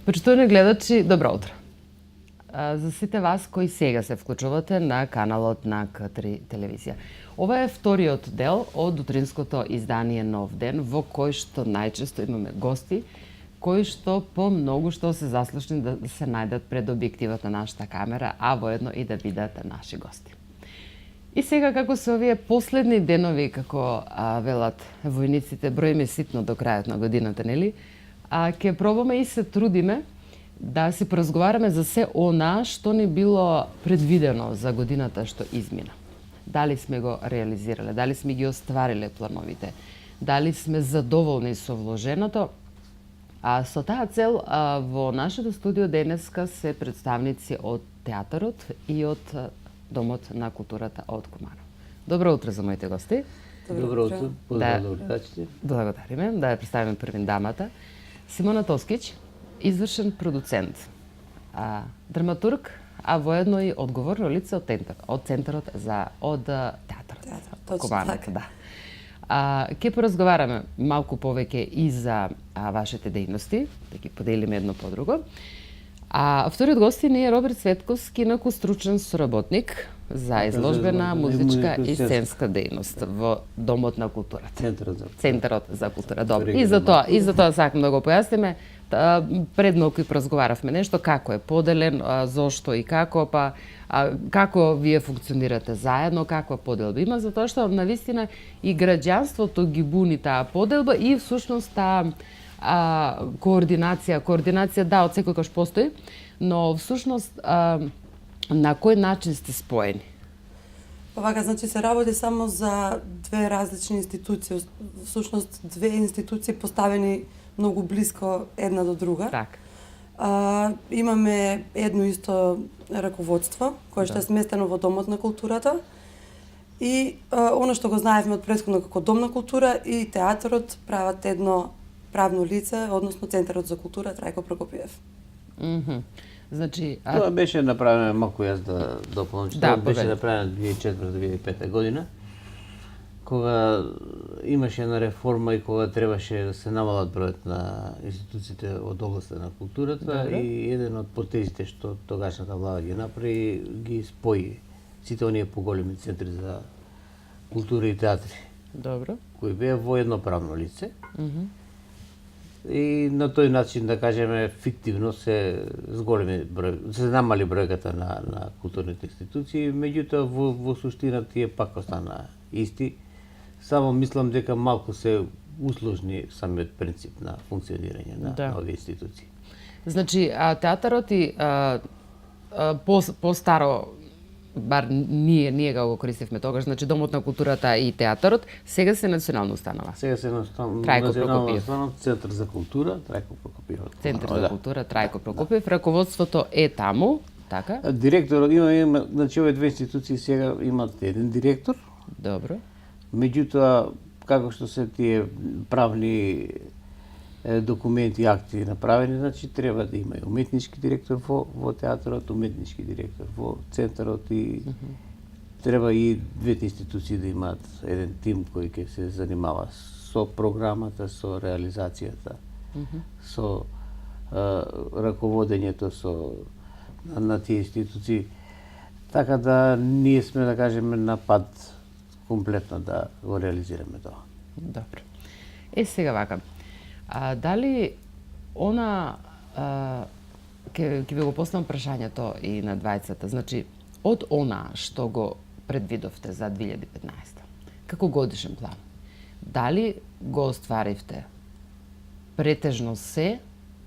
Почитувани гледачи, добро утро. За сите вас кои сега се вклучувате на каналот на К3 телевизија. Ова е вториот дел од утринското издание Нов ден, во кој што најчесто имаме гости, кои што по многу што се заслушни да се најдат пред објективот на нашата камера, а воедно и да бидат наши гости. И сега, како се овие последни денови, како велат војниците, броиме ситно до крајот на годината, нели? Ќе пробаме и се трудиме да се поразговараме за се она што ни било предвидено за годината што измина. Дали сме го реализирале, дали сме ги оствариле плановите, дали сме задоволни со вложеното. Со таа цел во нашето студио денеска се представници од театарот и од Домот на културата од Куманово. Добро утро за моите гости. Добро утро, поздрав до гледачите. Благодариме. Да ја представиме првин дамата. Симона Тоскич, извршен продуцент, драматург, а воедно и одговорно лице од Центарот од театарот. Куманово, да. Ќе поразговараме малку повеќе и за вашите дејности, да ги поделиме едно по друго. Вториот гостин е Роберт Цветковски, инакостручен соработник за изложбена, музичка и сценска дејност во Домот на културата. Центарот за култура. Добро. И за тоа сакам да го појасниме. Пред малку и поразговаравме нешто како е поделен, зошто и како, како вие функционирате заедно, каква поделба има, затоа што навистина и граѓанството ги буни таа поделба и всушност таа координација да, од секојаш постои, но всушност на кој начин сте споени? Вака, значи се работи само за две различни институции, всушност две институции поставени многу близко една до друга. Так. Имаме едно исто раководство, кое што е сместено во Домот на културата. И оно што го знаевме од претходно како Дом на култура и театарот прават едно правно лице, односно Центарот за култура Трајко Прокопиев. Значи, Тоа беше направено, малку јас да дополнам, да, тоа беше направено 2004-2005 година, кога имаше една реформа и кога требаше да се намалат бројот на институциите од областта на културата. Добре. И еден од потезите што тогашната влада ги направи, ги спои сите оние поголеми центри за култура и театри. Добро. Кои беа во едно правно лице. И на тој начин, да кажеме, фиктивно се намали бројката на културните институции, меѓутоа во суштина тие пак остана исти. Само мислам дека малку се усложни самиот принцип на функционирање на овие институции. Значи, театарот и по-старо, бар ние го користивме тогаш, значи Домот на културата и театарот, сега се национална установа. Сега се национална установа, Центар за култура, Трајко Прокопиев. Центар за култура, Трајко Прокопиев. Раководството е таму, така? Директорот има, значи овие две институции сега имат еден директор. Добро. Меѓутоа, како што се тие правни документи, акти направени, значи треба да има и уметнички директор во театарот, уметнички директор во Центарот и треба и двете институции да имаат еден тим кој ќе се занимава со програмата, со реализацијата, со раководењето на тие институции. Така да ние сме, да кажеме, на пат комплетно да го реализираме тоа. Добро. Сега вака. Дали она ќе ви го поставам прашањето и на двајцата. Значи, од она што го предвидовте за 2015, како годишен план, дали го остваривте претежно се,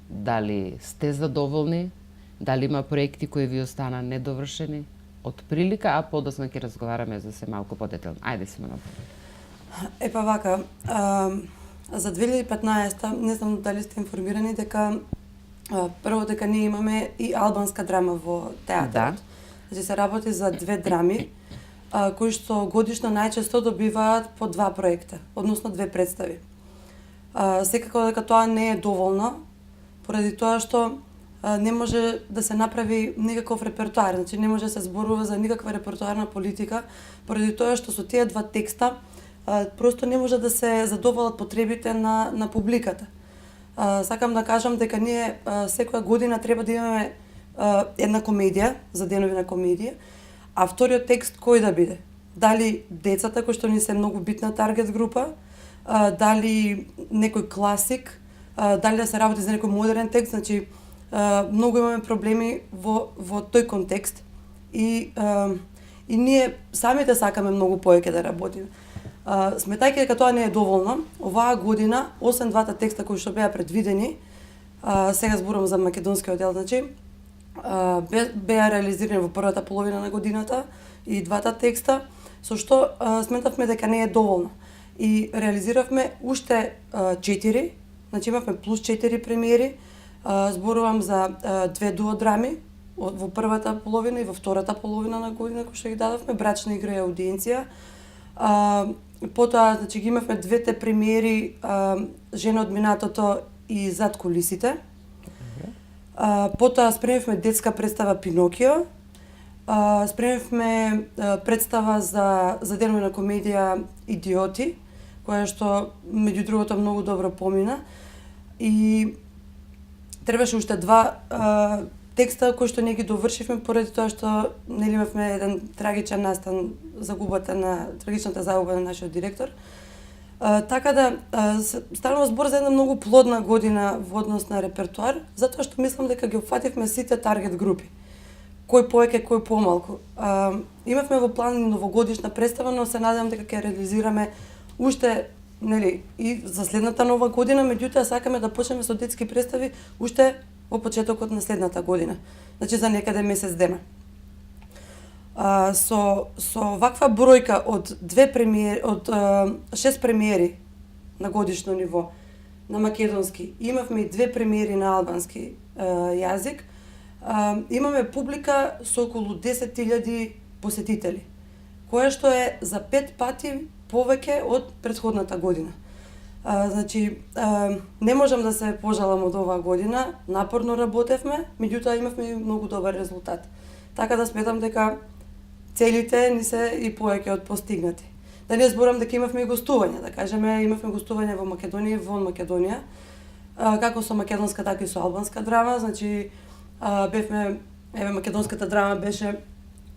дали сте задоволни, дали има проекти кои ви остана недовршени, од прилика, а подоцна ќе разговараме за се малку подетелно. Ајде се мене. Вака, за 2015, не знам дали сте информирани дека прво дека ние имаме и албанска драма во театарот. Да. Значи се работи за две драми, кои што годишно најчесто добиваат по два проекта, односно две представи. Секако дека тоа не е доволно, поради тоа што не може да се направи никаков репертоар, значи не може да се зборува за никаква репертоарна политика, поради тоа што со тие два текста просто не може да се задоволат потребите на публиката. Сакам да кажам дека ние секоја година треба да имаме една комедија, за денови на комедија, а вториот текст кој да биде? Дали децата кои што ни се многу битна таргет група, дали некој класик, дали да се работи за некој модерен текст, значи многу имаме проблеми во тој контекст и ние самите сакаме многу повеќе да работиме. Сметајќи дека тоа не е доволно, оваа година, освен двата текста кои што беа предвидени, сега зборувам за македонскиот дел, значи, беа реализирани во првата половина на годината и двата текста, со што сметавме дека не е доволно. И реализиравме уште 4, значи имавме плюс 4 премиери, зборувам за 2 дуодрами во првата половина и во втората половина на година кои што ги дадовме, Брачна игра и аудиенција. Потоа, значи, ги имавме двете премиери Жена од минатото и Зад кулисите. Потоа спремивме детска представа Пинокио. Спремивме представа за денови на комедија Идиоти, која што меѓу другото многу добро помина. И требаше уште два текста кои што не ги довршивме поради тоа што нели имавме еден трагичен настан, трагичната загуба на нашиот директор. Така да станува збор за една многу плодна година во однос на репертоар, затоа што мислам дека ги опфативме сите таргет групи. Кој повеќе, кој помалку. Имавме во план и новогодишна представа, но се надевам дека ќе реализираме уште нели и за следната нова година, меѓутоа сакаме да почнеме со детски представи уште во почетокот на следната година. Значи за некаде месец дена. Со ваква бројка од 6 премиери на годишно ниво на македонски, имавме и 2 премиери на албански јазик, имаме публика со околу 10.000 посетители, која што е за 5 пати повеќе од претходната година. Значи, не можам да се пожалам од оваа година, напорно работевме, меѓутоа имавме и многу добар резултат. Така да сметам дека целите ни се и повеќе од постигнати. Да не зборам дека имавме и гостувања, да кажеме, имавме гостувања во Македонија и вон Македонија, како со македонска, така и со албанска драма, значи бевме, македонската драма беше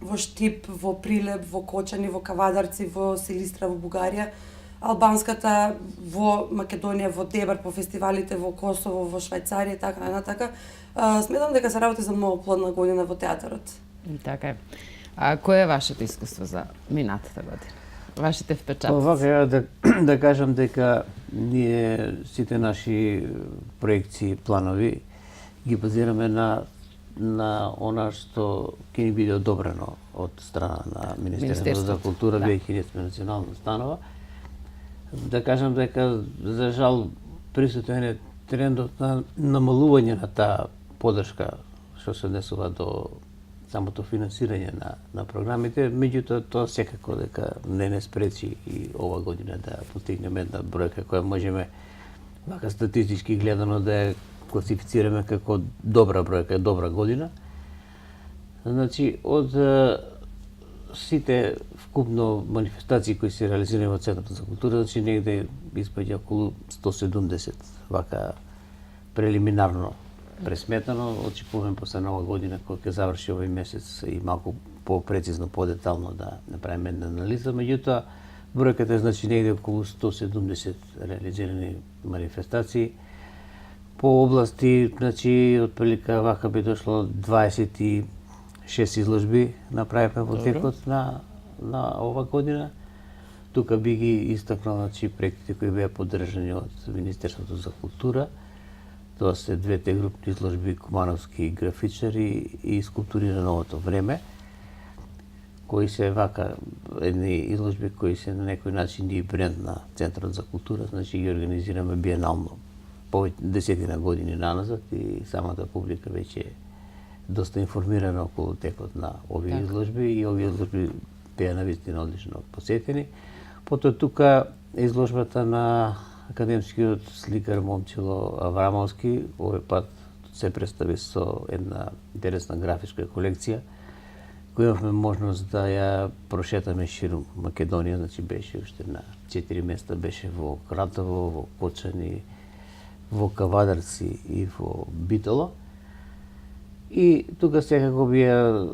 во Штип, во Прилеп, во Кочани, во Кавадарци, во Силистра, во Бугарија, албанската во Македонија, во Дебар, по фестивалите во Косово, во Швајцарија, така натака. Сметам дека се работи за многу плодна година во театарот. Така е. А кое е вашето искуство за минатата година? Вашите впечатоци? Вака да кажам дека ние сите наши проекции, планови ги базираме на она што ќе ни биде одобрено од страна на Министерството за култура, веќе ние сме национална установа. Да кажам дека за жал присутен е трендот на намалување на таа поддршка што се однесува до самото финансирање на програмите, меѓутоа тоа секако дека не спречи и ова година да постигнеме една бројка која можеме вака статистички гледано да ја класифицираме како добра бројка, добра година. Значи, од сите вкупно манифестации кои се реализирани во Центарот за култура, значи негде испаѓа околу 170, вака прелиминарно пресметано. Очекуваме после нова година, кога ќе заврши овој месец и малку по-прецизно, по-детално да направиме една анализа, меѓутоа бројката е значи негде околу 170 реализирани манифестации. По области, значи, отприлика вака би дошло 26 изложби направивме во текот на ова година. Тука би ги истакнал, значи, проектите кои беа поддржани од Министерството за култура. Тоа се двете групни изложби Кумановски графичари и скулптури на новото време, кои се вака едни изложби кои се на некој начин и бренд на Центарот за култура, значи ги организираме биенално повеќе десетина години наназад и самата публика веќе е доста информирана околу текот на овие изложби и овие изложби беа навистина одлично посетени. Потоа тука изложбата на академскиот сликар Момчило Аврамовски, овој пат се представи со една интересна графичка колекција, која имавме можност да ја прошетаме ширум Македонија, значи беше уште на 4 места, беше во Кратово, во Кочани, во Кавадарци и во Битоло. И тука секако би ја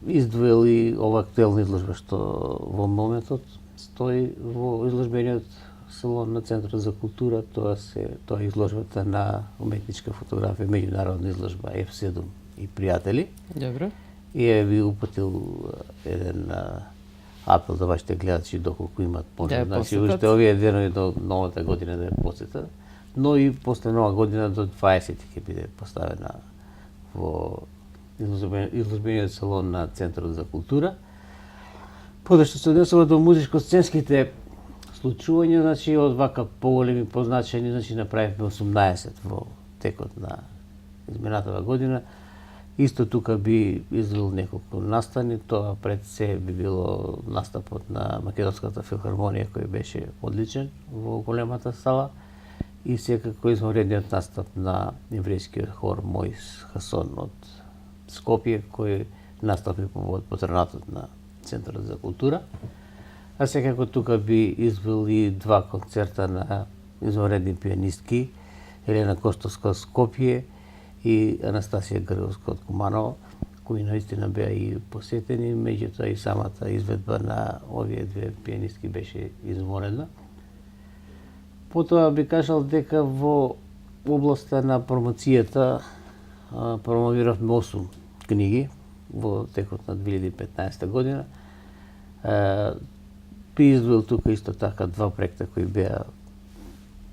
издвоил и ова актуелна изложба што во моментот стои во изложбениот салон на Центарот за култура. Тоа е изложбата на уметничка фотографија, меѓународна изложба F7 и пријатели. Добро. И ја би упатил еден апел до вашите гледачи доколку имат можност. Значи, уште овие денови до новата година да ја посетат, но и после нова година до 20 ќе биде поставена во изложбениот салон на Центарот за култура. Поради што се однесува до музичко-сценските случувања, значи од вака поголеми позначени, значи направивме 18 во текот на изминатава година. Исто тука би издвоил неколку настани, тоа пред се би било настапот на Македонската филхармонија кој беше одличен во големата сала и секако извонредниот настап на еврејскиот хор Моис Хасон од Скопје кој настапи по патронатот на Центарот за култура. А секако тука би издвоил и два концерта на извонредни пианистки Елена Костовска од Скопје и Анастасија Грговска од Куманово, кои наистина беа и посетени, меѓутоа и самата изведба на овие две пианистки беше изморена. Потоа би кажал дека во областа на промоцијата промовиравме 8 книги во текот на 2015 година. Би издвоил тука исто така два проекта кои беа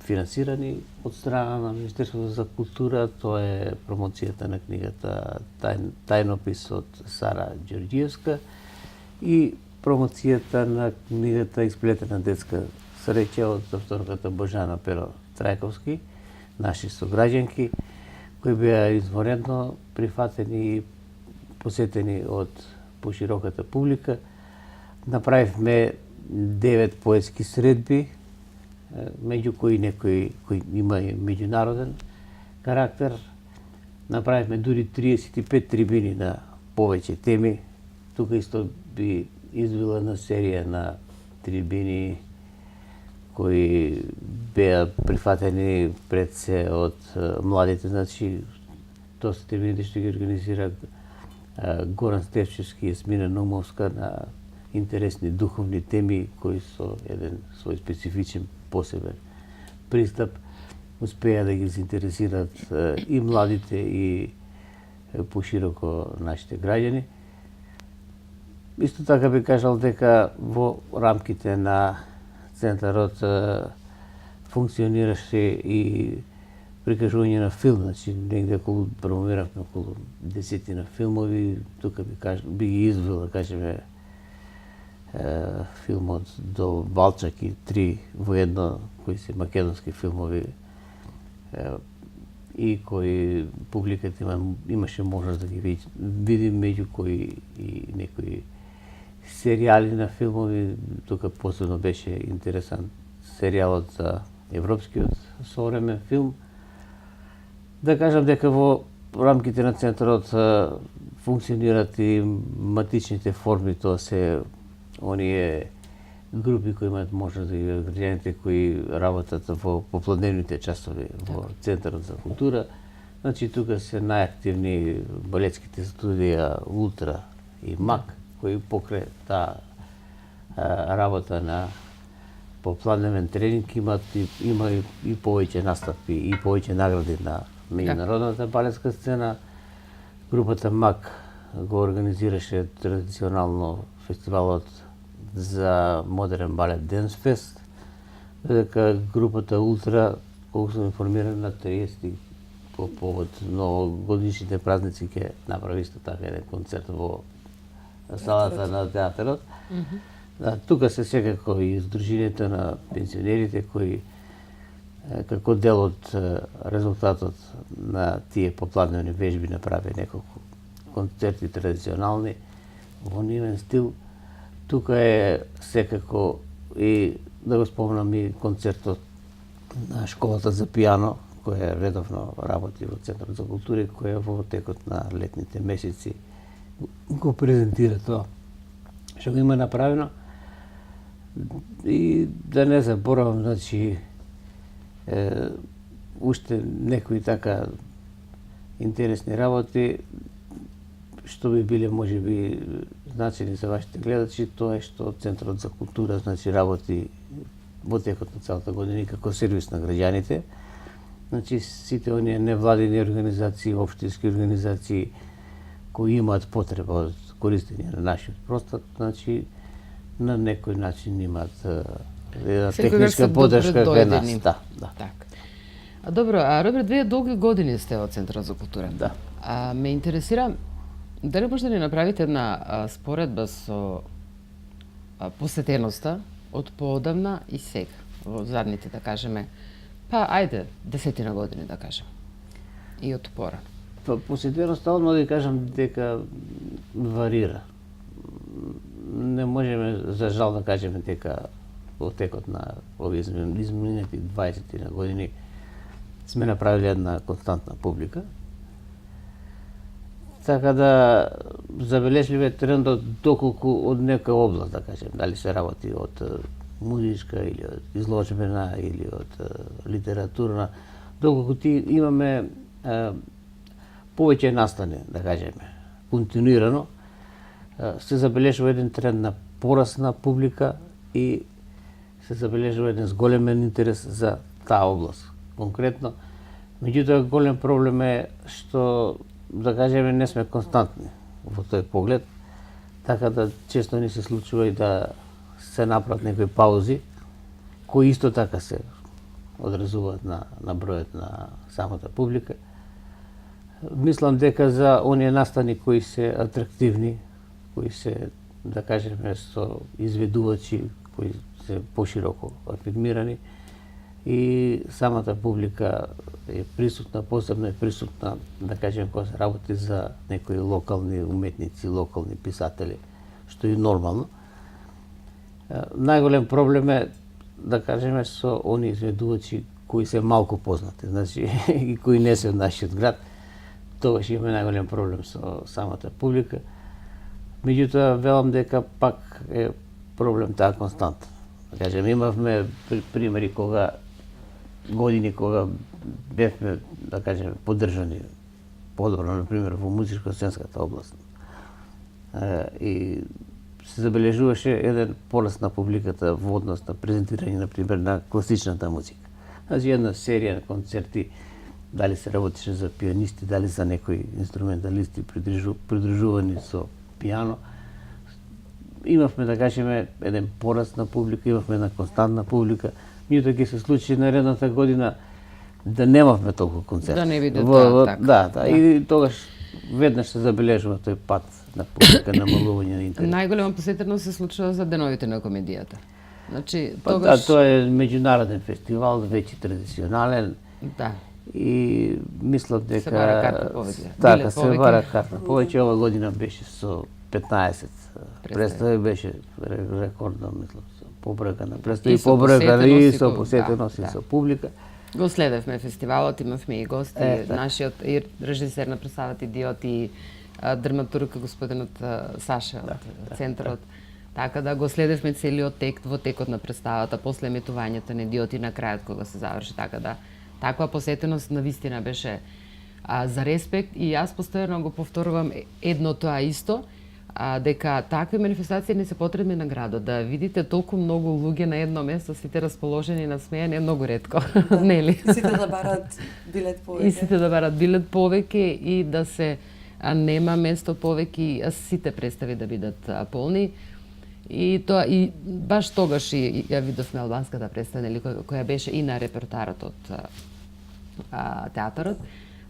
финансирани од страна на Министерството за култура. Тоа е промоцијата на книгата Тајнопис од Сара Ѓорѓиевска и промоцијата на книгата Исплетена детска среќа од авторката Божана Перо Трајковски, наши сограѓанки, кои беа извонредно прифатени и посетени од пошироката публика. Направивме 9 поетски средби, меѓу кои некои кои има и меѓународен карактер. Направивме дури 35 трибини на повеќе теми. Тука исто би издвоила на серија на трибини кои беа прифатени пред се од младите. Значи, тоа се трибините што ги организира Горан Стефчевски и Есмина Наумовска на интересни духовни теми кои со еден свој специфичен посебен пристап успеа да ги заинтересираат и младите и пошироко нашите граѓани. Исто така би кажал дека во рамките на Центарот функционираше и прикажување на филм, значи негде промовиравме околу 10 филмови. Тука би ги издвоил, да кажеме, филмот до Балчак и 3 во едно, кои се македонски филмови и кои публиката имаше можност да ги види, меѓу кои и некои серијали на филмови. Тука посебно беше интересен серијалот за европскиот современ филм. Да кажам дека во рамките на Центарот функционират и матичните форми, тоа се оние групи кои имаат можност да ги граѓаните кои работат во попладневните часови во Центарот за култура. Значи, тука се најактивни балетските студија Ултра и МАК, кои покрај таа работа на попладневен тренинг има и повеќе настапи и повеќе награди на меѓународната балетска сцена. Групата МАК го организираше традиционално фестивалот за модерен балет Dance Fest, дека групата Ултра, колку сум информиран, на 30 по повод новогодишните празници ќе направи исто така еден концерт во салата на театарот. Тука се секако и Сдруженијето на пензионерите кои како дел од резултатот на тие попладневни вежби направи неколку концерти традиционални во нивен стил. Тука е секако и да го спомнам и концертот на школата за пијано, која редовно работи во Центарот за култура и која во текот на летните месеци го презентира тоа што го има направено. И да не заборавам, значи, уште некои така интересни работи што би биле можеби значени за вашите гледачи, тоа е што Центарот за култура значи работи во текот на целата година и како сервис на граѓаните. Значи сите оние невладини организации, општински организации кои имаат потреба од користење на нашиот простор, значи на некој начин имаат една техничка поддршка кај нас. Да, да. Така. Добро, Роберт, вие долги години сте во Центарот за култура. Да. Ме интересира дали може да ни направите една споредба со посетеноста од поодамна и сега, во задните, да кажеме, па ајде, 10 години, да кажем, и од порано. Па посетеноста, одма да кажам дека варира. Не можеме за жал да кажеме дека во текот на овие изминати 20 години сме направили една константна публика. Така да забележливе трендот доколку од некоја област, да кажем, дали се работи од музичка или од изложбена или од литературна, доколку ти имаме повеќе настани, да кажеме, континуирано, се забележува еден тренд на пораст на публика и се забележува еден зголемен интерес за таа област. Конкретно, меѓутоа голем проблем е што, да кажеме, не сме константни во тој поглед, така да често ни се случува и да се направат некои паузи, кои исто така се одразуваат на бројот на самата публика. Мислам дека за оние настани кои се атрактивни, кои се, да кажеме, со изведувачи, кои се пошироко афирмирани, и самата публика е присутна, посебно е присутна, да кажем, кога се работи за некои локални уметници, локални писатели, што е нормално. Најголем проблем е, да кажеме, со оние изведувачи кои се малку познати, значи, и кои не се од нашиот град, тогаш имаме најголем проблем со самата публика. Меѓутоа, велам дека пак е проблем таа константа. Да кажем, имавме примери години кога бевме, да кажем, поддржани подобро, например, во музичко-сценската област. И се забележуваше еден пораст на публиката во однос на презентирање, например, на класичната музика. Значи, една серија на концерти, дали се работеше за пианисти, дали за некои инструменталисти придружувани со пијано. Имавме, да кажеме, еден пораст на публика, имавме една константна публика. Меѓутоа ќе се случи наредната година да немавме толку концерти. Да не видите така. Да, и тогаш веднаш се забележува тој пат на публика, намалување на интерес. Најголема посетеност се случува за деновите на комедијата. Значи, Па да, тоа е меѓународен фестивал, веќе традиционален. Да. И мислам дека се бара карта повеќе. Така, се бара карта повеќе. Ова година беше со 15 представи, беше рекордно, мислам, со побројка на представи, побројка и со посетеност и со публика. Го следевме фестивалот, имавме и гости, нашиот и режисер на представата Идиот и драматург господинот Саша од Центарот. Така да го следевме целиот тек во текот на представата, после емитувањето на Идиот и на крајот кога се заврши, така да таква посетеност навистина беше за респект и јас постојано го повторувам едно тоа исто, дека такви манифестации не се потребни на градот. Да видите толку многу луѓе на едно место, сите расположени на смеење, е многу ретко, нели? И сите да барат билет повеќе. И сите да барат билет повеќе и да се нема место повеќе, сите представи да бидат полни. И тоа и баш тогаш и ја видовме албанската представа, нели, која беше и на репертарот од театарот.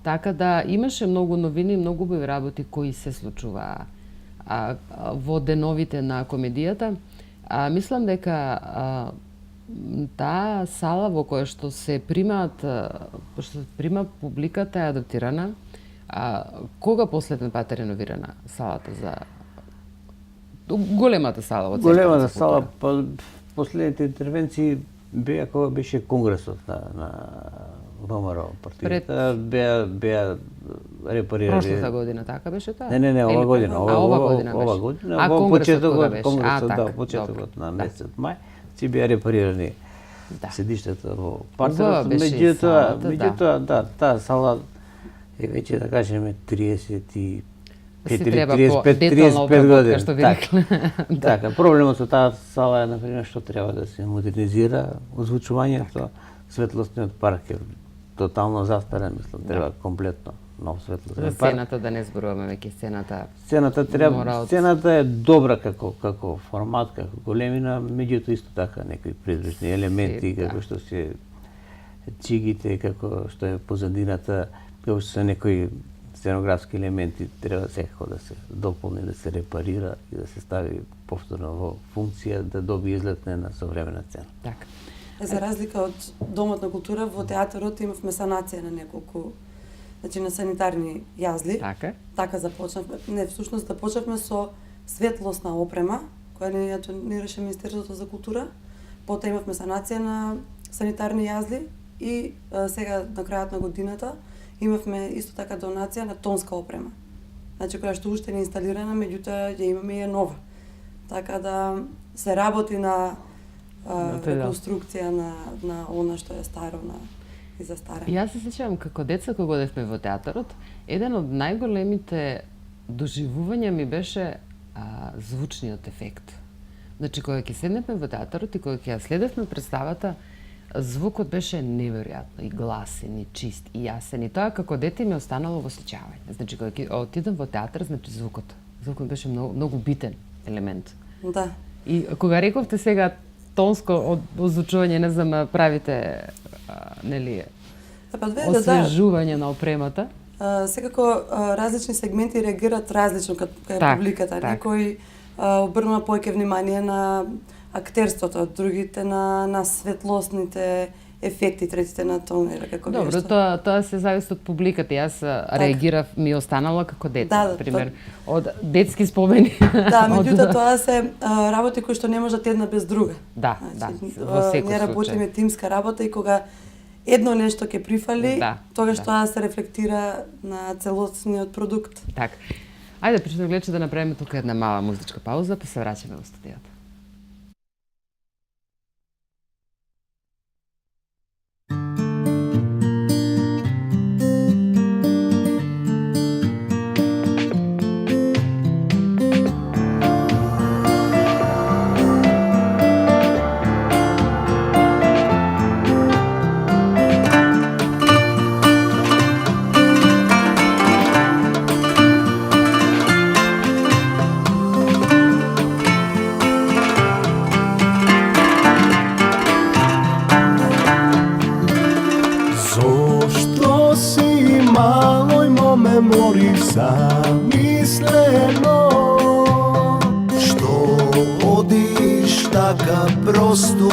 Така да имаше многу новини, многу убави работи кои се случуваа во деновите на комедијата. Мислам дека таа сала во која што се примаат, што се прима публиката е адаптирана. Кога последен пат е реновирана салата за големата сала во Центарот? Големата сала, последните интервенции беа кога беше конгресот на ВМРО партијата, беа репарирани. Прошлата година така беше тоа? Не, ова година. Ова година беше. Ова година, во почетокот, беше? конгресот, почетокот на месецот мај, си беа репарирани Да. седиштата во Убава партерот. беше и Меѓутоа, да, таа сала е веќе, да кажеме, 35 Си треба 35 детална 35 обработка, години. што би Така. рекле. Така, проблемот со таа сала е, например, што треба да се модернизира озвучувањето, светлосниот парк е тотално застарен, мислам, треба комплетно нов За светлосен парк. сцената да не зборуваме веќе сцената. Сцената треба, мора од- сцената е добра како формат, како големина, меѓутоа исто така некои придружни елементи, Да. како што се чигите, како што е позадината, како што се некои сценографски елементи, треба секако да се дополни, да се репарира и да се стави повторно во функција да добие изглед на една современа сцена. Така. За разлика од Домот на култура, во театарот имавме санација на неколку, значи на санитарни јазли. Така. Така започнавме. Не, всушност започнавме со светлосна опрема, која ни ја донираше Министерството за култура. Потоа имавме санација на санитарни јазли и сега на крајот на годината имавме исто така донација на тонска опрема. Значи која што уште не е инсталирана, меѓутоа ја имаме и е нова. Така да се работи на Да. реконструкција на она што е старо и застарено. Јас се сеќавам како деца кога одевме во театарот, еден од најголемите доживувања ми беше звучниот ефект. Значи кога ќе седневме во театарот и кога ќе ја следевме представата, звукот беше неверојатно и гласен, и чист, и јасен. И тоа како дете ми останало во сеќавање. Значи кога ќе отидам во театар, значи звукот. Звукот беше многу битен елемент. Да. И кога рековте сега тонско озвучување, не знам, правите нели Па две освежување на опремата. Секако различни сегменти реагираат различно кај Так, публиката. так. Некои обрнува повеќе внимание на актерството, другите на светлосните ефекти, третите на тонера, како Добро, вие што. тоа се зависи од публиката. Јас реагирав, ми останало како дете, Да, пример, од детски спомени. Да, Од- меѓутоа тоа се работи кои што не можат една без друга. Да, Значи, да, во секој ние случај. работиме тимска работа и кога едно нешто ќе прифали, Да, тогаш да. тоа се рефлектира на целосниот продукт. Така. Ајде, причто гледачи, да направиме тука една мала музичка пауза, па се враќаме во студиото. Зошто си малој мо мемори замислено? Што одиш така просто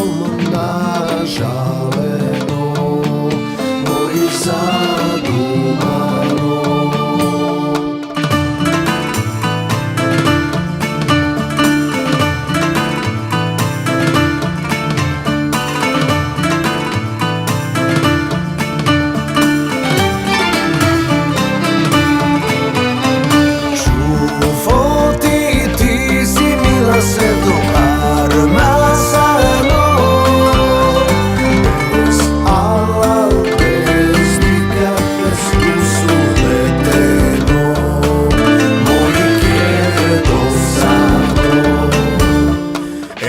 нажалено? Мориш задумано? Чуво ти си мила се до армасано. Без ала, без ника, без усудетено. Моли ке досадно.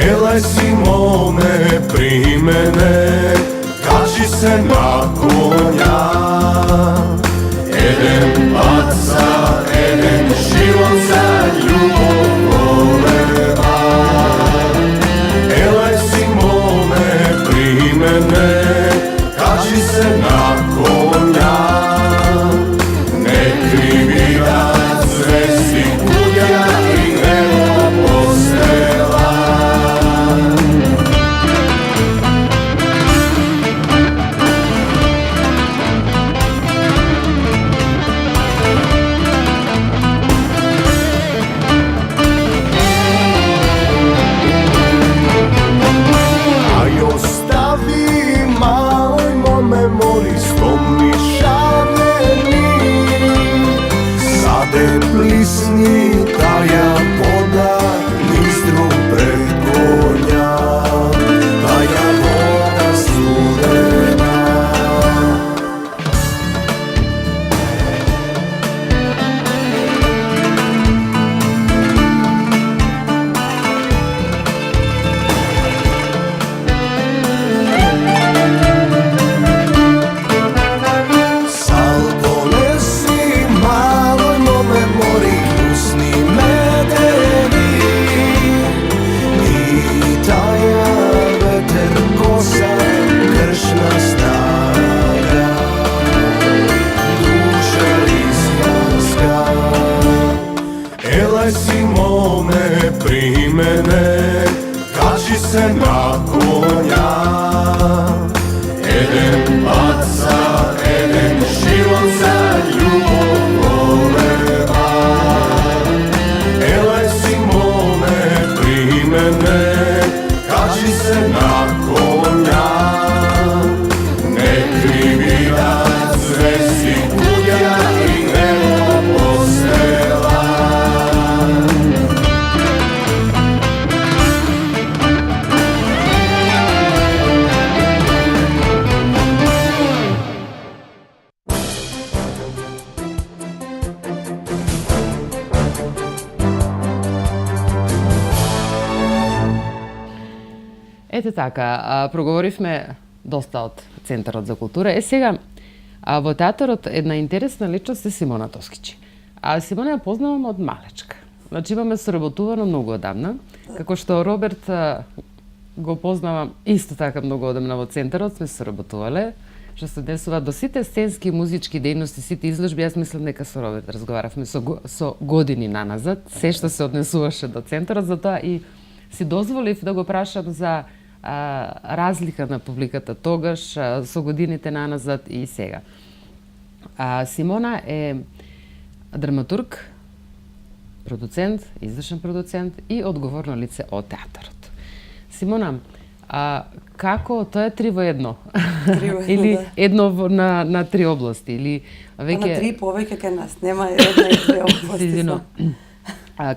Елај Симоне при мене, качи се на коња. Еден баца, еден живот за љубов волева. Елај Симоне при мене, качи се на коња. Не криви да звезди куѓа и небо постела. konja. Eden baca, eden život za ljubov voleva. Elaj Simone, primene, kaži se na konja. Ne krivi da zvesti kudja i nebo postela. Ете така, проговоривме доста од Центарот за култура. Сега, во театарот една интересна личност е Симона Тоскичи. А Симона ја познавам од малечка. Значи имаме соработувано многу одамна, како што Роберт го познавам исто така многу одамна во Центарот, сме соработувале, што се однесува до сите сценски и музички дејности, сите изложби. Јас мислам дека со Роберт разговаравме со години наназад, се што се однесуваше до Центарот, затоа и си дозволив да го прашам за разлика на публиката тогаш, со годините наназад и сега. Симона е драматург, продуцент, извршен продуцент и одговорно лице од театарот. Симона, како тоа е 3 во 1? 3 во 1, или да. едно на 3 области или веќе На 3 повеќе кај нас, нема една и 2 области. Извино.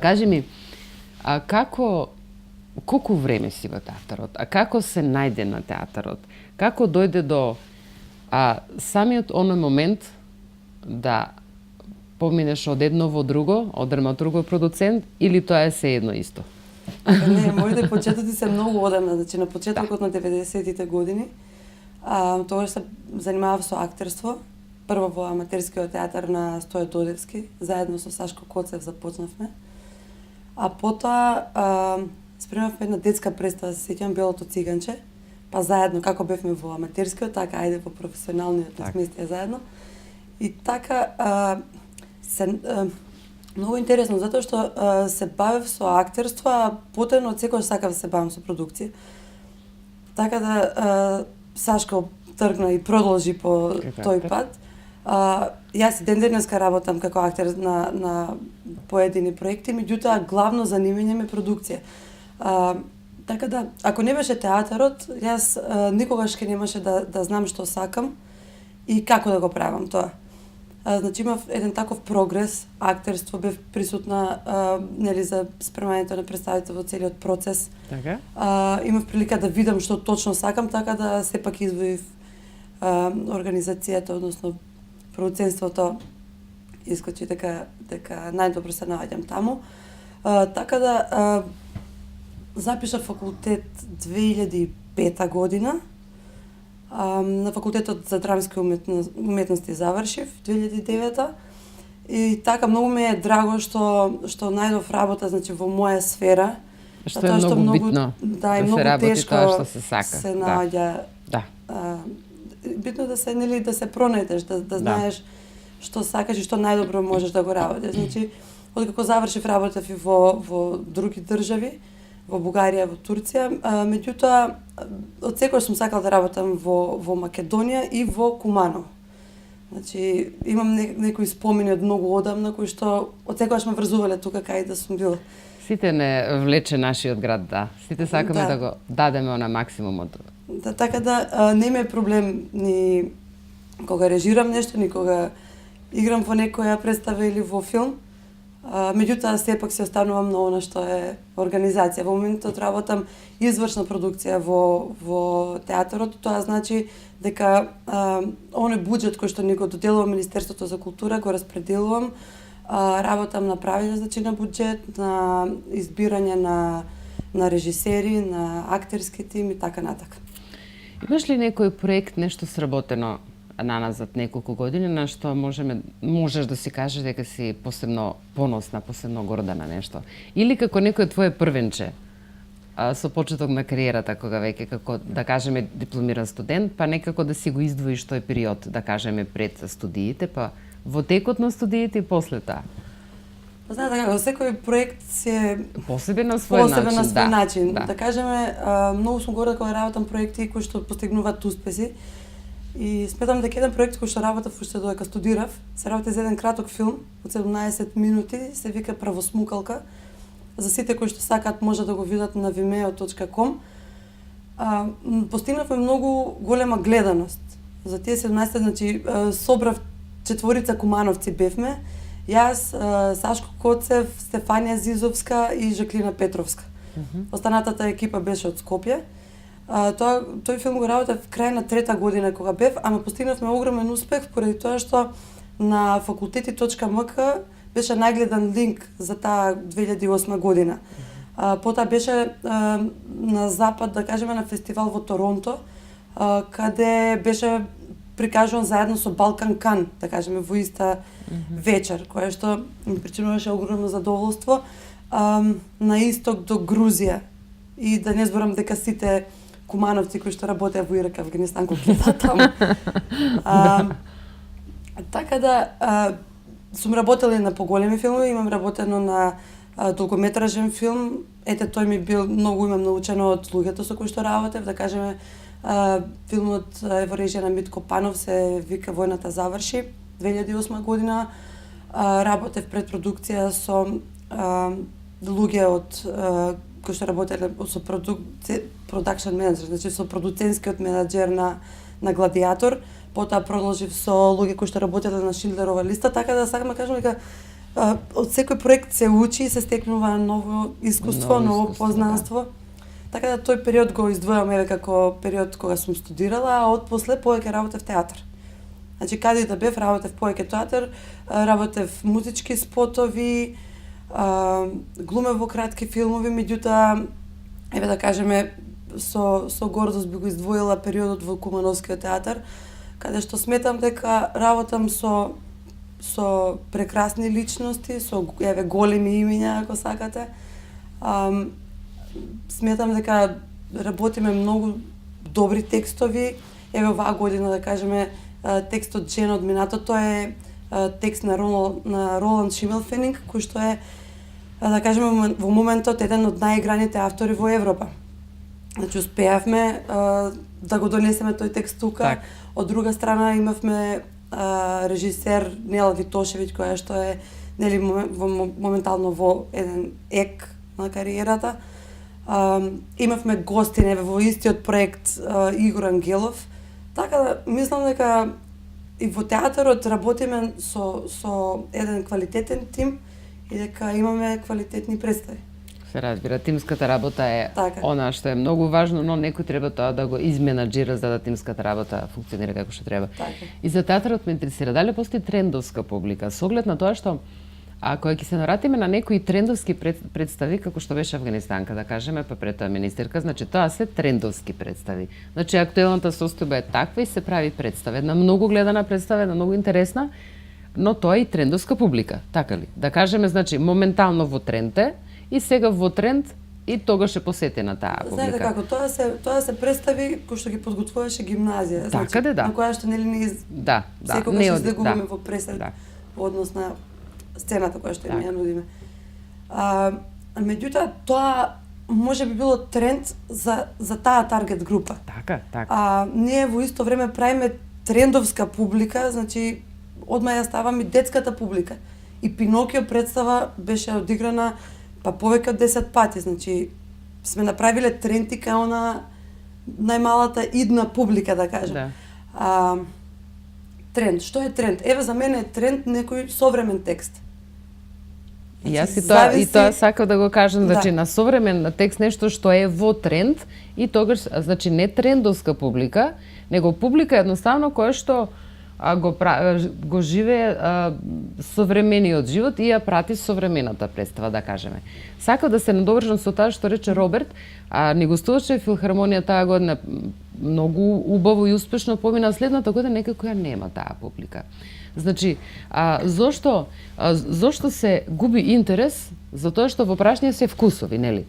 Кажи ми, колку време си во театарот? А како се најде на театарот? Како дојде до самиот оној момент да поминеш од едно во друго, од драматург во продуцент, или тоа е се едно исто? Не, моите почетоци се многу одамна, значи на почетокот на 90-тите години, тогаш се занимавав со актерство, прво во аматерскиот театар на Стоје Додевски, заедно со Сашко Коцев започнавме, а потоа спремавме една детска представа, се сеќавам, Белото циганче, па заедно, како бевме во аматерскиот, така ајде во професионалниот, да сме истија заедно. И така многу интересно, затоа што се бавев со актерство, а потоа од секојаш сакав да се бавам со продукција. Така да Сашко тргна и продолжи по тој пат. Јас и ден денеска работам како актер на поедини проекти, меѓутоа главно занимање ми продукција. Така да, ако не беше театарот, јас никогаш ќе немаше да знам што сакам и како да го правам тоа. Значи имав еден таков прогрес, актерство, бев присутна нели за спремањето на представите во целиот процес. Така? Имав прилика да видам што точно сакам, така да сепак извоив организацијата, односно продуценството, искочи дека најдобро се наоѓам таму. Така да запишав факултет 2005 година. На факултетот за драмски уметности завршив 2009 и така многу ми е драго што најдов работа, значи во моја сфера, Што е многу битно да, и да многу се работи тешко тоа што се сака. се наоѓа. Да. Битно е да се да се пронајдеш, да знаеш што сакаш и што најдобро можеш да го работиш. Значи, откако завршив работев и во други држави, во Бугарија, во Турција, меѓутоа од секој сум сакала да работам во Македонија и во Куманово. Значи, имам некои спомени од многу одамна кои што од секогаш ме врзувале тука кај да сум била. Сите не влече нашиот град, да. Сите сакаме да го дадеме на максимумот. Да, така да не ме е проблем ни кога режирам нешто, ни кога играм во некоја представа или во филм. Меѓутоа сепак се останувам на она што е организација. Во моментот работам извршна продукција во театарот, тоа значи дека оној буџет кој што ни го доделува Министерството за култура го распределувам, работам на правење, значи на буџет, на избирање на режисери, на актерски тим и така натака. Имаш ли некој проект, нешто сработено наназад неколку години, на што можеш да си кажеш дека си посебно поносна, посебно горда на нешто? Или како некој твое првенче со почеток на кариерата, кога веќе како, да кажеме, дипломиран студент, па некако да си го издвоиш тој период, да кажеме, пред студиите, па во текот на студиите и после тоа? Па знаете како, секој проект се Посебен на свој посебен начин. на свој начин. Да. Да кажеме, многу сум горда кога работам проекти кои што постигнуваат успеси. И сметам дека еден проект кој што работев уште додека студирав, се работи за еден краток филм од 17 минути, се вика Правосмукалка. За сите кои што сакаат може да го видат на vimeo.com. Постигнавме многу голема гледаност. За тие 17, значи собрав четворица кумановци бевме. Јас, Сашко Коцев, Стефанија Зизовска и Жаклина Петровска. Останатата екипа беше од Скопје. Тој филм го работев крај на трета година кога бев, ама постигнавме огромен успех поради тоа што на fakulteti.mk беше најгледан линк за таа 2008 година. Потоа беше на запад, да кажеме, на фестивал во Торонто, каде беше прикажуван заедно со Балкан Кан, да кажеме, во иста вечер, кое што ми причинуваше огромно задоволство. На исток до Грузија. И да не зборам дека сите кумановци кои што работеа во Ирак, Афганистан, кои гледаат таму. Така да, сум работела и на поголеми филмови, имам работено на долгометражен филм. Ете, тој ми бил многу, имам научено од луѓето со кои што работев, да кажеме, филмот е во режија на Митко Панов, се вика Војната заврши, 2008 година. Работев пред продукција со луѓе од кои што работеле со продакшн менеджер, значи со продуцентскиот менеджер на Гладиатор. Потоа продолжив со луѓе кои што работеле на Шиндлерова листа, така да сакам да кажам дека од секој проект се учи и се стекнува ново искуство, ново познанство. Така да тој период го издвојам еве како период кога сум студирала, а отпосле повеќе работев театар. Значи каде и да бев, работев повеќе театар, работев музички спотови, глумев во кратки филмови, меѓутоа еве да кажеме со гордост би го издвоила периодот во Кумановскиот театар, каде што сметам дека работам со прекрасни личности, со еве големи имиња ако сакате. Сметам дека работиме многу добри текстови. Еве оваа година да кажеме текстот Жена од минатото е текст на Роланд Шимелфенинг, кој што е да кажеме во моментот еден од најиграните автори во Европа. Значи успеавме да го донесеме тој текст тука. Так. Од друга страна имавме режисер Нела Витошевиќ, која што е нели моментално во еден ек на кариерата. Имавме гости неве во истиот проект Игор Ангелов. Така да мислам дека и во театарот работиме со еден квалитетен тим и дека имаме квалитетни представи. Се разбира, тимската работа е Така. она што е многу важно, но некој треба тоа да го изменаџира за да тимската работа функционира како што треба. Така. И за театарот ме интересира дали постои трендовска публика, со оглед на тоа што кога ќе се наратиме на некои трендовски представи, како што беше Афганистанка, да кажеме, па пред тоа министерка, значи тоа се трендовски представи. Значи актуелната состојба е таква и се прави представа, една многу гледана представа, една многу интересна, но тоа е и трендовска публика, така ли? Да кажеме, значи моментално во тренд е и сега во тренд и тогаш е посетена таа публика. Знаете како, тоа се представи кои што ги подготвуваше гимназија, Така да. на која што нели не Да, секогаш не излегуваме во пресед Да. во однос на сцената која што Така. ја нудиме. Меѓутоа тоа може би било тренд за таа таргет група. Така. Ние во исто време правиме трендовска публика, значи одма ја ставам и детската публика. И Пинокио представа беше одиграна па повеќе од 10 пати, значи сме направиле тренд и као на најмалата идна публика, да кажем. Да. Тренд, што е тренд? Еве за мене е тренд некој современ текст. И јас Зависи- и тоа сакав да го кажам, Да. значи на современ текст нешто што е во тренд и тогаш значи не трендовска публика, него публика едноставно која што го живее современиот живот и ја прати современата представа, да кажеме. Сакав да се надовршам со тоа што рече Роберт, ни гостуваше Филхармонија таа година многу убаво и успешно, помина следната година некако ја нема таа публика. Значи, зошто се губи интерес? Затоа што во прашање се вкусови, нели?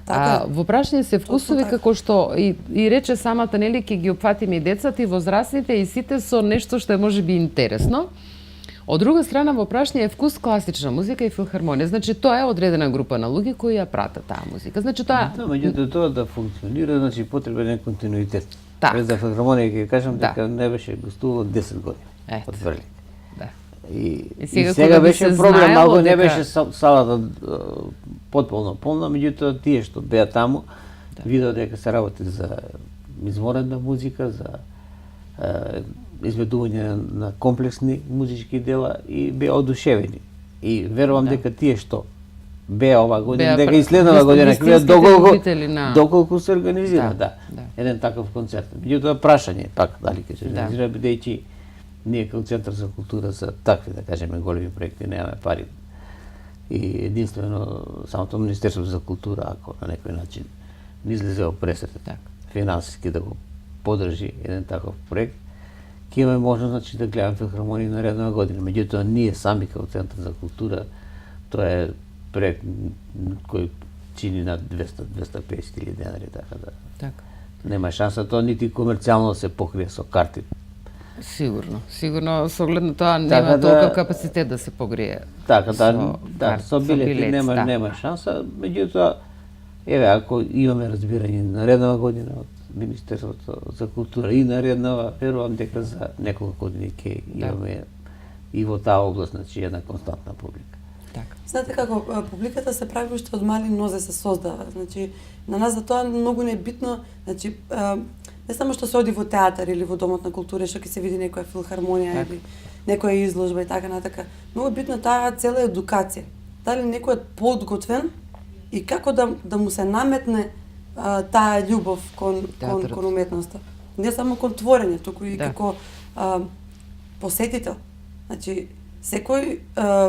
Така. Во прашање се вкусови така. како што и рече самата, нели, ќе ги опфатиме и децата и возрастните и сите со нешто што е можеби интересно. Од друга страна, во прашање е вкус класична музика и филхармонија. Значи, тоа е одредена група на луѓе кои ја пратат таа музика. Значи, тоа... Да, меѓутоа тоа да функционира, значи потребен е континуитет. Така. Пред за филхармонија ќе кажам Да. дека не беше гостувало 10 години Ето. од Врлик. Да. И сега сега кога би беше се проблем, знаело малку не дека- беше салата потполно полна, меѓутоа тие што беа таму видеа дека се работи за изворена музика, за изведување на комплексни музички дела и беа одушевени. И верувам дека тие што беа оваа година, Беа дека и следнава година ќе бидат вистинските љубители на- доколку се организира, Да, да, да. еден таков концерт. Меѓутоа прашање пак дали ќе се Да. организира, бидејќи ние како Центар за култура за такви, да кажеме, големи проекти немаме пари. И единствено самото Министерство за култура, ако на некој начин не излезе во пресрет Така. финансиски да го подржи еден таков проект, ќе имаме можност, значи, да гледаме филхармонија наредна година. Меѓутоа ние сами како Центар за култура, тоа е проект кој чини над 200-250 денари, така да Така. нема шанса тоа нити комерцијално да се покрие со карти. Сигурно. Сигурно, со оглед на тоа, Така нема да- толку капацитет да се погрие. Така, да, со со билети билет, нема да. нема шанса, меѓутоа еве ако имаме разбирање наредна година од Министерството за култура и нареднава, верувам дека за неколку години ќе Да. имаме и во таа област, значи една константна публика. Така. Знаете како публиката се прави уште од мали нозе се создава. Значи на нас за тоа многу не е битно, значи не само што се оди во театар или во домот на култура, што ќе се види некоја филхармонија Така. или некоја изложба и така натака. Многу е битно таа цела едукација. Дали некој е подготвен и како да му се наметне таа љубов кон Театарот. уметноста. Не само кон творење, туку и Да. како посетител. Значи секој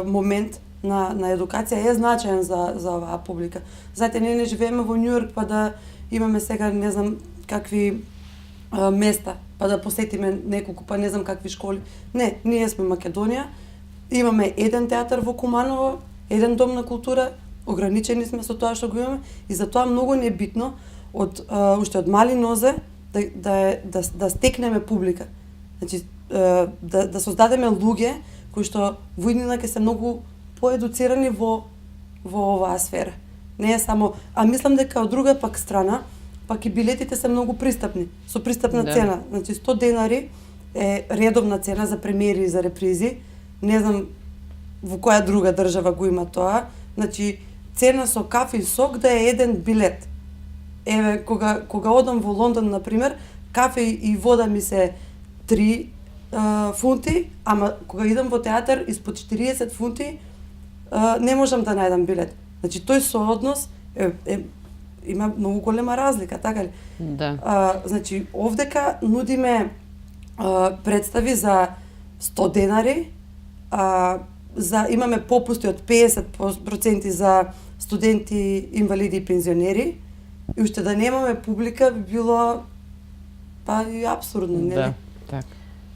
момент на едукација е значаен за оваа публика. Знаете, ние не живееме во Њујорк па да имаме сега не знам какви места, па да посетиме неколку, па не знам какви школи. Не, ние сме Македонија, имаме еден театар во Куманово, еден дом на култура, ограничени сме со тоа што го имаме и затоа многу не е битно од уште од мали нозе да стекнеме публика. Значи да создадеме луѓе кои што во иднина ќе се многу поедуцирани во оваа сфера. Не е само, а мислам дека од друга пак страна, пак и билетите се многу пристапни, со пристапна Да. цена. Значи 100 денари е редовна цена за премиери и за репризи. Не знам во која друга држава го има тоа. Значи цена со кафе и сок да е еден билет. Еве кога одам во Лондон на пример, кафе и вода ми се 3 фунти, ама кога идам во театар испод 40 фунти не можам да најдам билет. Значи тој сооднос има многу голема разлика, така ли? Да. Значи овдека нудиме представи за 100 денари, имаме попусти од 50% за студенти, инвалиди и пензионери, и уште да немаме публика би било па и апсурдно, нели? Да. Така.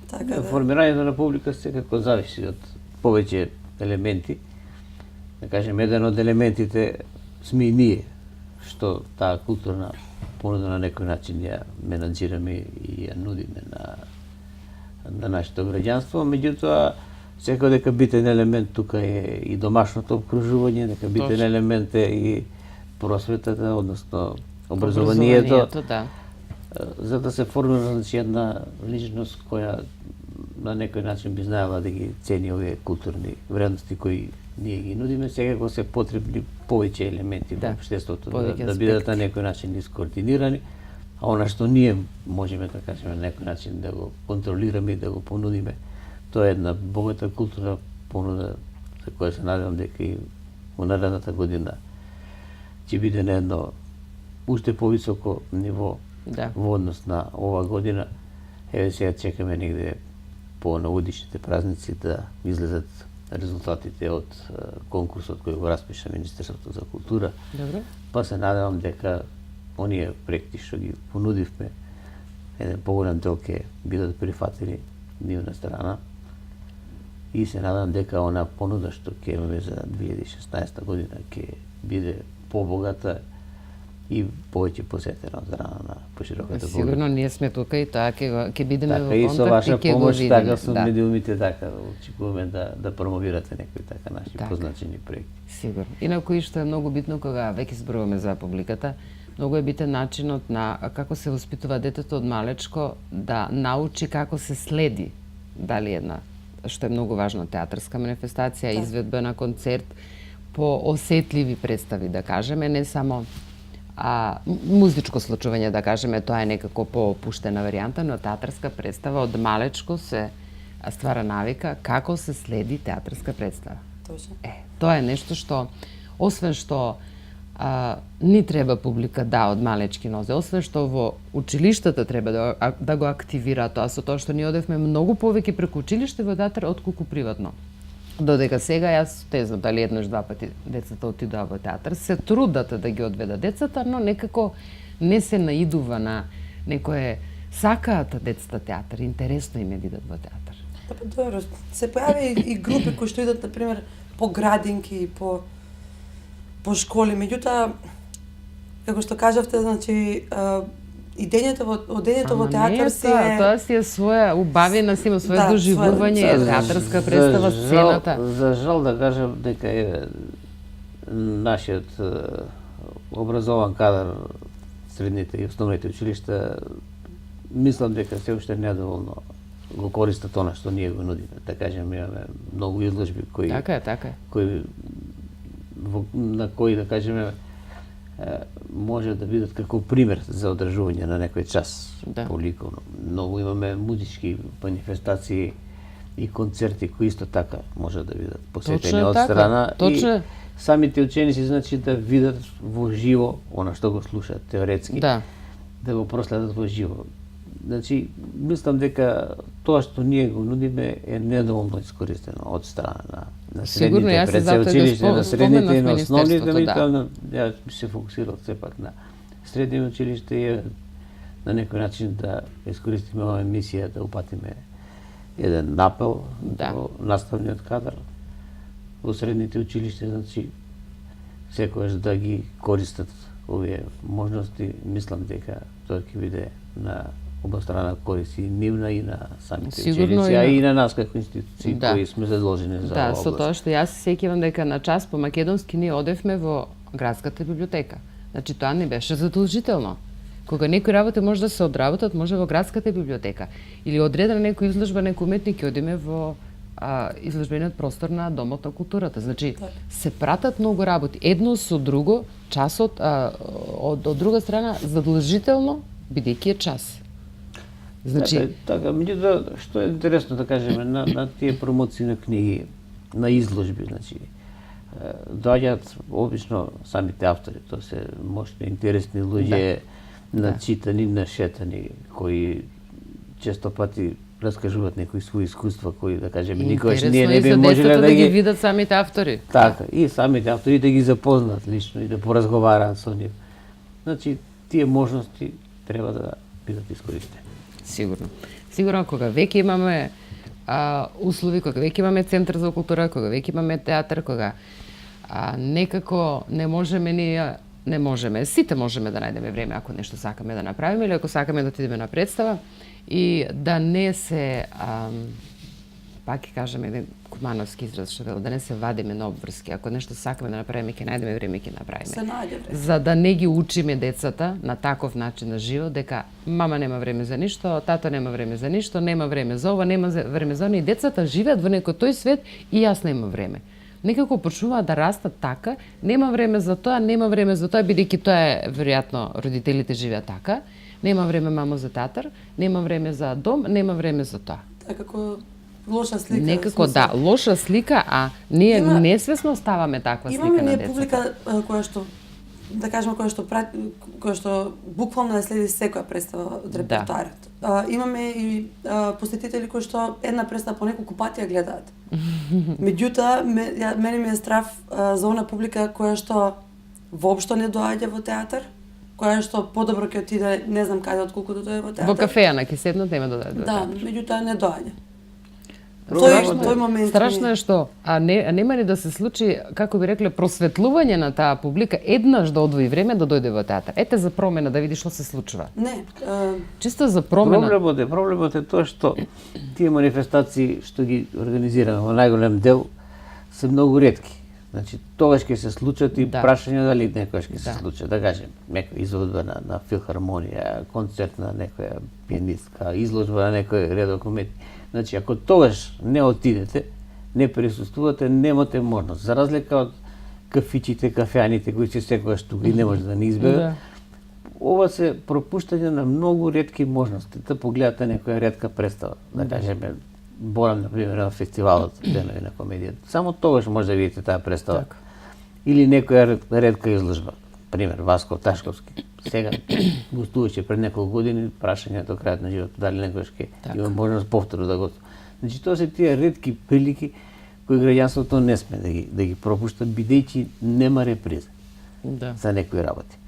Така да. Формирањето на публика секако зависи од повеќе елементи. Да кажем, еден од елементите сме и ние, што таа културна понуда на некој начин ја менаџираме и ја нудиме на нашето граѓанство, меѓутоа секој дека битен елемент тука е и домашното обкружување, дека битен елемент е и просветата, односно образованието, да. за да се формира, значи, една личност која на некој начин би знаела да ги цени овие културни вредности кои ние ги нудиме. Секако се потребни повеќе елементи во општеството да бидат на некој начин искоординирани, а она што ние можеме да кажеме на некој начин да го контролираме и да го понудиме, тоа е една богата културна понуда за која се надевам дека и во наредната година ќе биде на едно уште повисоко ниво во однос на ова година. Еве сега чекаме негде по новогодишните празници да излезат резултатите од конкурсот кој го распиша Министерството за култура. Добро. Па се надевам дека оние проекти што ги понудивме, еден поголем дел ќе бидат прифатени нивна страна. И се надевам дека она понуда што ќе имаме за 2016 година ќе биде побогата и повеќе посетена од страна на пошироката публика. Сигурно ние сме тука и тоа ќе бидеме Така во и со контакт ваша и ќе го помош, видиме. така со Да. медиумите, така очекуваме да промовирате некои така наши Така. позначени проекти. Сигурно. Инаку и што е многу битно кога веќе зборуваме за публиката, многу е битен начинот на како се воспитува детето од малечко да научи како се следи дали една, што е многу важно, театарска манифестација, изведба на концерт, по осетливи представи, да кажеме, не само музичко случување, да кажеме, тоа е некако по-опуштена варијанта, но театарска представа од малечко се ствара навика како се следи театарска представа. Точно. Тоа е нешто што, освен што ни треба публика од малечки нозе, освен што во училиштата треба да го активира тоа, со тоа што ние одевме многу повеќе преку училиште во театар отколку приватно. Додека сега јас не знам дали еднаш два пати децата отидоа во театар, се трудат да ги одведат децата, но некако не се наидува на некое сакаат децата театар, интересно им е да идат во театар. Да, па добро, се појави и групи кои што идат, например, по градинки, по школи, меѓутоа, како што кажавте, значи, одењето во театар си е... Тоа си е своја убавина, си има своје доживување, театарска представа, сцената. За жал да кажам дека е нашиот образован кадар, средните и основните училишта, мислам дека се уште недоволно го користат она што ние го нудиме. Да кажем, имаме многу изложби кои на кои, да кажеме, може да бидат како пример за одржување на некој час поликовно. Многу имаме музички манифестации и концерти кои исто така може да бидат посетени од страна и самите ученици, значи, да видат во живо она што го слушаат теоретски, да го проследат во живо. Значи, мислам дека тоа што ние го нудиме е недоволно искористено од страна на средните предучилишта, на средните и на основните, ја се фокусирал сепак на средни училишта и на некој начин да искористиме оваа емисија да упатиме еден апел до наставниот кадар во средните училишта, значи секогаш да ги користат овие можности. Мислам дека тоа ќе биде на обострана корист и нивна и на самите ученици, а и на нас како институции кои сме задолжени за оваа област. Со тоа што јас се сеќавам дека на час по македонски ние одевме во градската библиотека. Значи тоа не беше задолжително. Кога некои работи може да се одработат, може во градската библиотека. Или одредена некоја изложба, некој уметник одиме во изложбениот простор на Домот на културата. Значи, се пратат многу работи. Едно со друго, часот, од друга страна, задолжително, бидејќи е час. Значи, така, меѓутоа, што е интересно да кажеме, на тие промоции на книги, на изложби, значи, доаѓаат обично самите автори, тоа се мощни, интересни луѓе, начитани, нашетани, кои често пати раскажуваат некои своји искуства кои, да кажеме, никогаш ние не би можеле да ги видат самите автори. Така, и самите автори да ги запознаат лично и да поразговараат со нив. Значи, тие можности треба да бидат искористени. Сигурно кога веќе имаме услови, кога веќе имаме центар за култура, кога веќе имаме театар, кога некако не можеме, сите можеме да најдеме време ако нешто сакаме да направиме или ако сакаме да отидеме на представа и да не се пак ќе кажеме еден кумановски израз што да не се вадиме на обврски. Ако нешто сакаме да направиме, ќе најдеме време, ќе направиме. Се најде време. За да не ги учиме децата на таков начин на живот, дека мама нема време за ништо, тато нема време за ништо, нема време за ова, нема време за она, и децата живеат во некој тој свет и јас немам време. Некако почнуваат да растат така, нема време за тоа, нема време за тоа, бидејќи тоа е веројатно родителите живеат така, нема време мамо за театар, нема време за дом, нема време за тоа. Така како лоша слика. Некако лоша слика, а ние несвесно ставаме таква слика на децата. Имаме публика која што, да кажеме, која што буквално следи секоја представа од репертоарот. Имаме и посетители кои што една представа по неколку пати ја гледаат. Меѓутоа, мене ми е страв за она публика која што воопшто не доаѓа во театар, која што подобро ќе отиде не знам каде отколку да дојде во театар. Во кафеја на ќе седнат, нема да доаѓа. Да, меѓутоа не доаѓа. тој момент Страшно е што, нема ли да се случи, како би рекле, просветлување на таа публика, еднаш да одвои време да дојде во театар. Ете за промена, да види што се случува. Не, Чисто за промена. Проблемот е тоа што тие манифестации што ги организираме во најголем дел се многу ретки. Значи, тогаш ќе се случат и прашања дали некојаш ќе се случат, да кажем, некоја изложба на филхармонија, концерт на некоја пианистка, изложба на некој редок уметник. Значи, ако тогаш не отидете, не присуствувате, немате можност. За разлика од кафичите, кафеаните кои се секогаш тука и не може да не избегат, ова се пропуштање на многу ретки можности да погледате некоја ретка представа, да кажеме Борам, например, на фестивалот Денови на комедијата. Само тогаш може да видите таа представа. Или некоја ретка изложба. Пример, Васко Ташковски. Сега гостуваше пред неколку години, прашање до крајот на животот, дали некојаш ќе има можност повторно да го. Значи, тоа се тие ретки прилики кои граѓанството не сме да ги пропушта, бидејќи нема реприза за некои работи.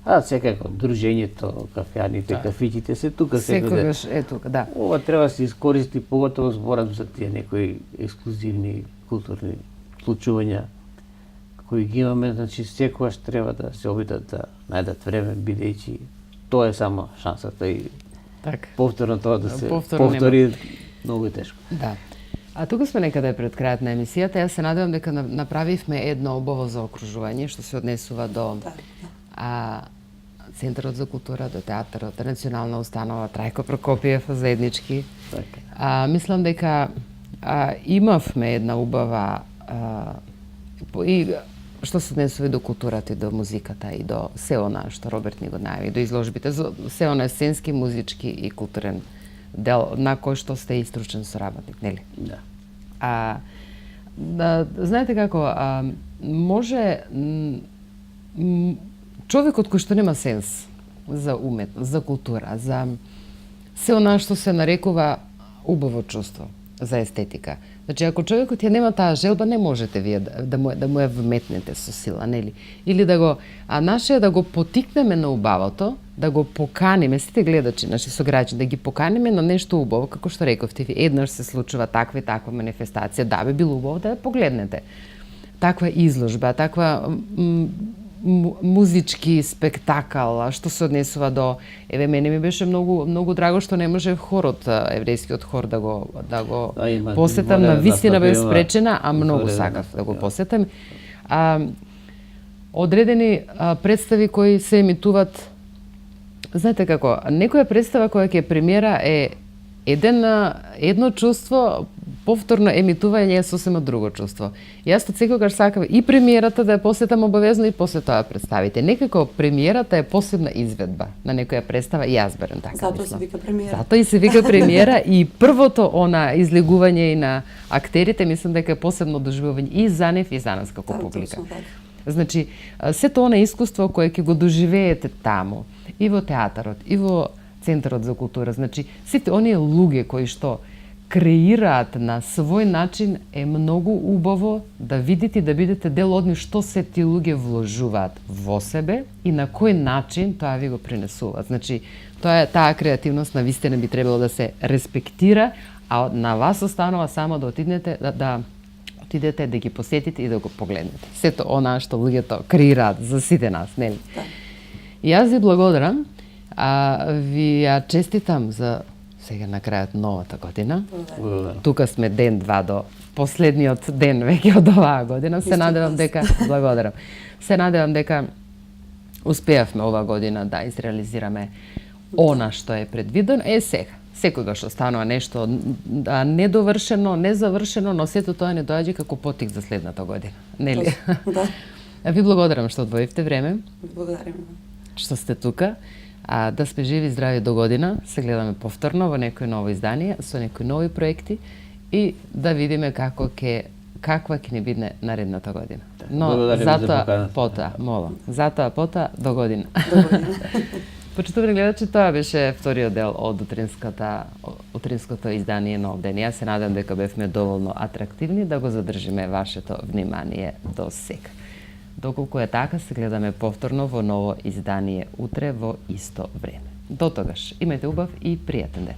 Секако, дружењето, кафеаните, кафичите, се тука секогаш е тука, да. Ова треба да се искористи, поготово зборам за тие некои ексклузивни културни случувања кои ги имаме, значи секогаш треба да се обидат да најдат време, бидејќи тоа е само шансата и повторно тоа да се повтори многу тешко. Да. А тука сме некаде пред крајот на емисијата, јас се надевам дека направивме едно убаво заокружување што се однесува до Центарот за култура, до театарот, Национална установа Трајко Прокопиев заеднички. Мислам дека имавме една убава и што се однесува до културата и до музиката и до се она што Роберт ни го најави, до изложбите, се она сценски, музички и културен дел на кој што сте и стручен соработник, нели? Знаете како, може човекот кој што нема сенс за уметност, за култура, за се она што се нарекува убаво чувство, за естетика. Значи, ако човекот ја нема таа желба, не можете вие да му ја вметнете со сила, нели? Или да го, наше е да го потикнеме на убавото, да го поканиме, сите гледачи, наши сограѓани, да ги поканиме на нешто убаво, како што рековте ви, еднаш се случува таква и таква манифестација, да би било убаво да ја погледнете. Таква изложба, таква музички спектакл, што се однесува до мене ми беше многу драго што не може хорот, еврејскиот хор да го посетам, на вистина бев спречена, а многу сакав да го посетам. Одредени представи кои се емитуваат, знаете како, некоја представа која ќе премиера е едно чувство, повторно емитување е сосема друго чувство. Јас од секогаш сакам и премиерата да ја посетам обавезно и после тоа представите. Некако премиерата е посебна изведба на некоја представа и јас барем така мислам. Затоа се вика премиера. Затоа и се вика премиера и првото излегување и на актерите мислам дека е посебно доживување и за нив и за нас како публика. Значи, сето она искуство кое ќе го доживеете таму, и во театарот, и во Центарот за култура, значи, сите оние луѓе кои што креираат на свој начин е многу убаво да видите и да бидете дел од нив што се тие луѓе вложуваат во себе и на кој начин тоа ви го пренесуваат. Значи, таа креативност на вистина би требало да се респектира, а на вас останува само да отидете да ги посетите и да го погледнете. Сето она што луѓето креираат за сите нас, нели? Јас ви благодарам, ви ја честитам за сега на крајот новата година. Тука сме ден-два до последниот ден веќе од оваа година. Се надевам дека благодарам. Се надевам дека успеавме оваа година да изреализираме она што е предвидено. Сега, секогаш останува нешто недовршено, незавршено, но сето тоа не доаѓа како потик за следната година. Нели? Ви благодарам што одвоивте време. Благодарим. Што сте тука. Да сме живи и здрави до година, се гледаме повторно во некој ново издание, со некои нови проекти и да видиме каква ќе ни биде наредната година. Но затоа потоа до година. Почитувани гледачи, тоа беше вториот дел од утринското издание Нов ден. Јас се надам дека бевме доволно атрактивни да го задржиме вашето внимание до сега. Доколку е така, се гледаме повторно во ново издание утре во исто време. До тогаш, имајте убав и пријатен ден.